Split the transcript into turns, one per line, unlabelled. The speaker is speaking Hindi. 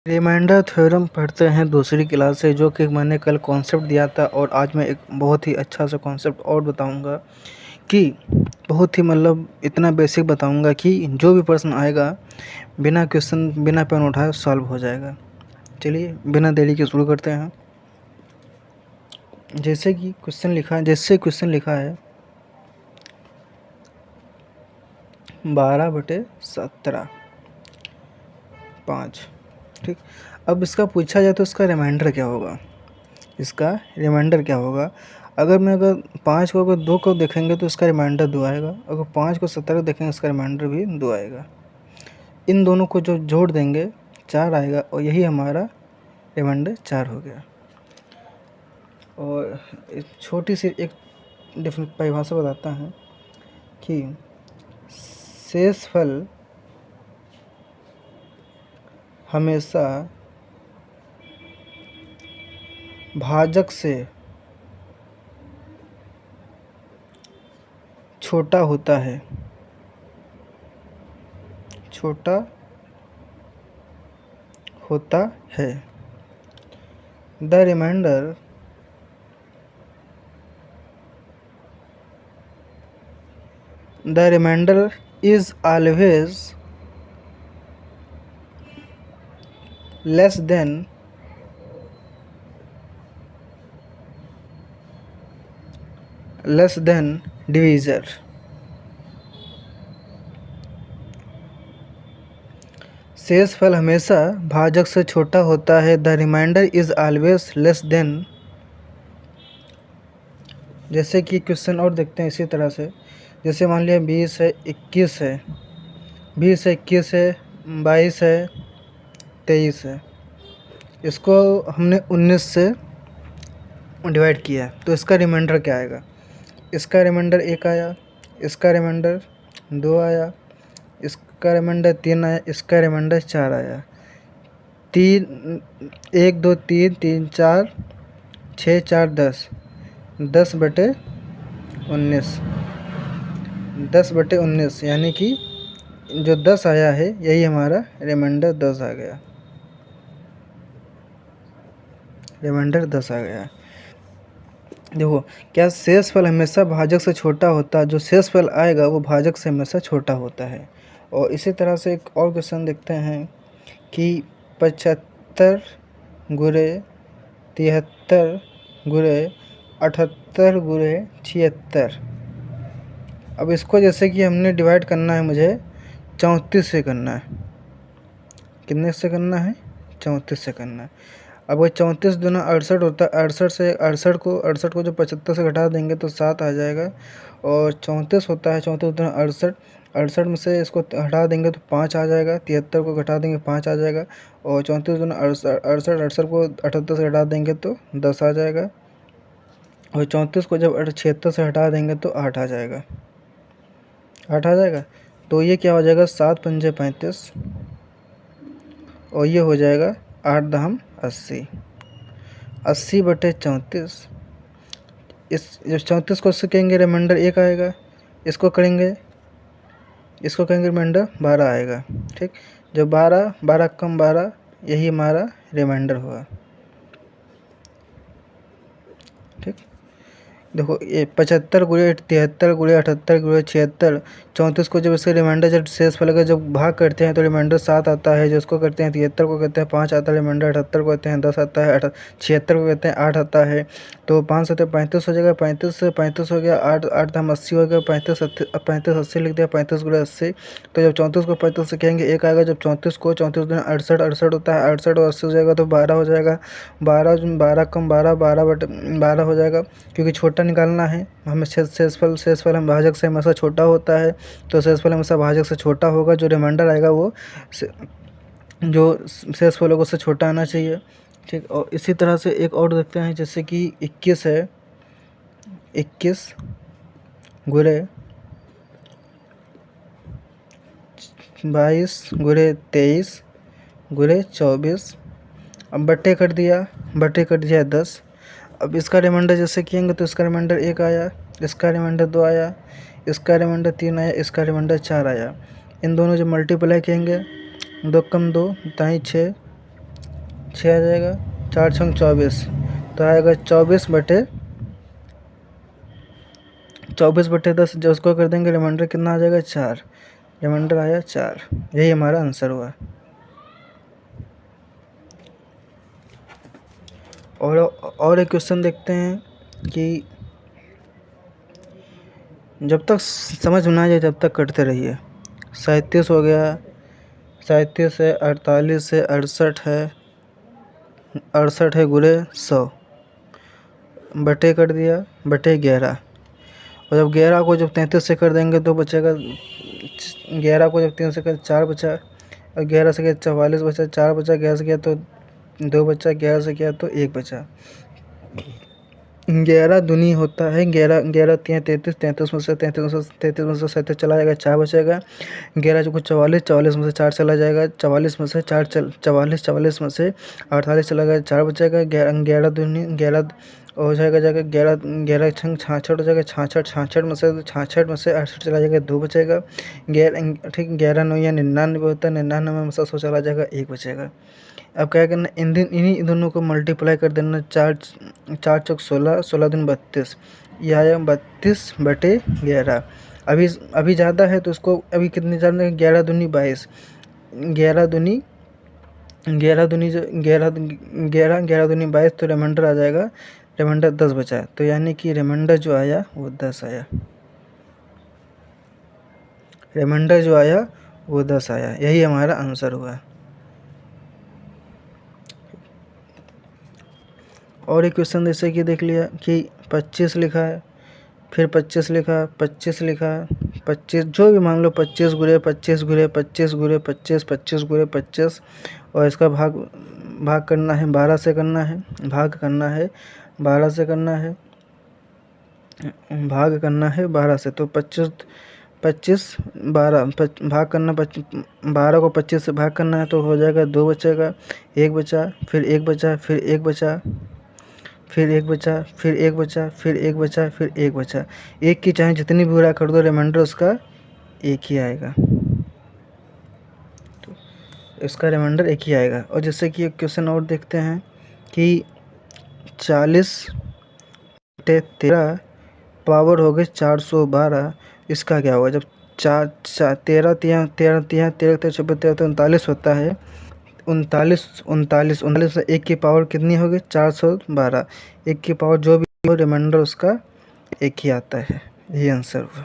रिमाइंडर थ्योरम पढ़ते हैं दूसरी क्लास से, जो कि मैंने कल कॉन्सेप्ट दिया था। और आज मैं एक बहुत ही अच्छा सा कॉन्सेप्ट और बताऊंगा कि बहुत ही इतना बेसिक बताऊंगा कि जो भी प्रश्न आएगा बिना क्वेश्चन बिना पेन उठाए सॉल्व हो जाएगा। चलिए बिना देरी के शुरू करते हैं। जैसे क्वेश्चन लिखा है 12/17 5। ठीक, अब इसका पूछा जाए तो इसका रिमाइंडर क्या होगा। अगर 5 को 2 को देखेंगे तो इसका रिमाइंडर 2 आएगा। अगर 5 को 17 को देखेंगे इसका रिमाइंडर भी 2 आएगा। इन दोनों को जो जोड़ देंगे 4 आएगा और यही हमारा रिमाइंडर 4 हो गया। और एक छोटी सी एक डिफरेंट परिभाषा बताता हूँ कि शेषफल हमेशा भाजक से छोटा होता है। The remainder is always less than divisor. शेषफल हमेशा भाजक से छोटा होता है। The remainder is always less than. जैसे कि क्वेश्चन और देखते हैं इसी तरह से। जैसे मान लिया 20 है, 21 है, 20 है, 21 है, 22 है, 23 है। इसको हमने 19 से डिवाइड किया है तो इसका रिमाइंडर क्या आएगा। इसका रिमाइंडर 1 आया, इसका रिमाइंडर 2 आया, इसका रिमाइंडर 3 आया, इसका रिमाइंडर 4 आया। 1 2 3 3 4 6 4 10 10/19 यानी कि जो 10 आया है यही हमारा रिमाइंडर 10 आ गया। देखो क्या शेषफल हमेशा भाजक से छोटा होता है। जो शेषफल आएगा वो भाजक से हमेशा छोटा होता है। और इसी तरह से एक और क्वेश्चन देखते हैं कि 75 गुणे 73 गुणे 78 गुणे 76। अब इसको जैसे कि हमने डिवाइड करना है, मुझे 34 से करना है। कितने से करना है? 34 से करना है। अब वो 34 दूना 68 होता है। 68 को जब 75 से घटा देंगे तो 7 आ जाएगा। और 34 होता है, 34 दूना 68, 68 में से इसको हटा देंगे तो 5 आ जाएगा। 73 को घटा देंगे 5 आ जाएगा। और 34 दूना 68 को 78 से घटा देंगे तो 10 आ जाएगा। और 34 को जब 76 से हटा देंगे तो 8 आ जाएगा। तो ये क्या हो जाएगा, 7 पंजे 35 और ये हो जाएगा 8 दहम 80। 80/34। जब 34 को इससे कहेंगे रिमाइंडर 1 आएगा। इसको करेंगे रिमाइंडर 12 आएगा। ठीक, जब 12 कम 12 यही हमारा रिमाइंडर हुआ। ठीक, देखो ये 75 गुणे 73 गुणे 78 गुणे 76। 34 को जब इसका रिमाइंडर जब शेषफल का जब भाग करते हैं तो रिमाइंडर 7 आता है। जो इसको करते हैं 73 को कहते हैं 5 आता है रिमाइंडर। 78 को कहते हैं 10 आता है। 76 को कहते हैं 8 आता है। तो 5 से 35 हो जाएगा। 35 से 35 हो गया, 8 दाम 80 हो गया। 35 80 लिख दिया, 35 गुणे 80। तो जब 34 को 35 से कहेंगे 1 आएगा। जब 34 को 34 दूना 68 होता है। 68 और 80 हो जाएगा तो 12 हो जाएगा। 12 कम 12 हो जाएगा, क्योंकि छोटा निकालना है हमें। शेषफल हम भाजक से हमेशा छोटा होता है, तो शेषफल हमेशा भाजक से छोटा होगा। जो रिमाइंडर आएगा वो जो शेषफल होगा उससे छोटा आना चाहिए। ठीक, और इसी तरह से एक और देखते हैं। जैसे कि 21 है, 21 गुणे 22 गुणे 23 गुणे 24। अब बट्टे कर दिया 10। अब इसका रिमाइंडर जैसे किएंगे तो इसका रिमाइंडर 1 आया, इसका रिमाइंडर 2 आया, इसका रिमाइंडर 3 आया, इसका रिमाइंडर 4 आया। इन दोनों जो मल्टीप्लाई करेंगे 2 कम 2 दाई 6, 6 आ जाएगा, 4 छंग 24, तो आएगा 24/10। जो उसको कर देंगे रिमाइंडर कितना आ जाएगा 4, रिमाइंडर आया 4। यही हमारा आंसर हुआ। और एक क्वेश्चन देखते हैं कि जब तक समझ में ना आ जाए तब तक करते रहिए। 37 हो गया, 37 है, 48 है, 68 है, 68 है गुणे 100 बटे कर दिया बटे 11। और जब 11 को जब 33 से कर देंगे तो बचेगा, 11 को जब 3 से कर 4 बचा, और 11 से किया 44 बचा, 4 बचा, 11 से किया तो 2 बचा, 11 से किया तो 1 बचा। 11 दूनी होता है 11, 11 3 33, 33 में से 37 चला जाएगा, 4 बचेगा। 11 जो 44, 44 में से 4 चला जाएगा, 44 में से 4 44 में से 48 चला गया, 4 बचेगा। 11 दूनी 11 हो जाएगा 11 छंग 66 हो जाएगा, 66 में से 68 चला जाएगा, 2 बचेगा। 11 ठीक 11 9 या 99 होता है, 99 में से 100 चला जाएगा, 1 बचेगा। अब क्या करना, इन्हीं दोनों को मल्टीप्लाई कर देना। 4 चौक 16, 16 दूनी 32, ये आया 32/11। अभी ज़्यादा है तो उसको अभी कितने ज़्यादा है, 11 दूनी 22, 11 दूनी 22, तो रिमाइंडर आ जाएगा, रिमाइंडर 10 बचा। तो यानी कि रिमाइंडर जो आया वो 10 आया, रिमाइंडर जो आया वो 10 आया। यही हमारा आंसर हुआ। और एक क्वेश्चन जैसे कि देख लिया कि 25 लिखा है, फिर 25 लिखा, 25 लिखा, 25 जो भी मान लो, 25 गुणे 25 गुणे 25 गुणे 25, 25 गुणे 25, और इसका भाग करना है 12 से, करना है भाग करना है 12 से, करना है भाग करना है 12 से। तो 25 12 भाग करना, 12 को 25 से भाग करना है तो हो जाएगा 2 बचेगा, 1 बचा, फिर 1 बचा, फिर 1 बचा, फिर 1 बचा, फिर 1 बचा, फिर 1 बचा, फिर 1 बचा। 1 की चाहे जितनी भी गुणा कर दो, रिमाइंडर उसका 1 ही आएगा, तो इसका रिमाइंडर 1 ही आएगा। और जैसे कि एक क्वेश्चन और देखते हैं कि 40/13 पावर हो गई 412, इसका क्या होगा। जब 13 तो 39 होता है, 39 से 1 की पावर कितनी होगी 412, 1 की पावर जो भी हो, रिमाइंडर उसका 1 ही आता है। यही आंसर हुआ।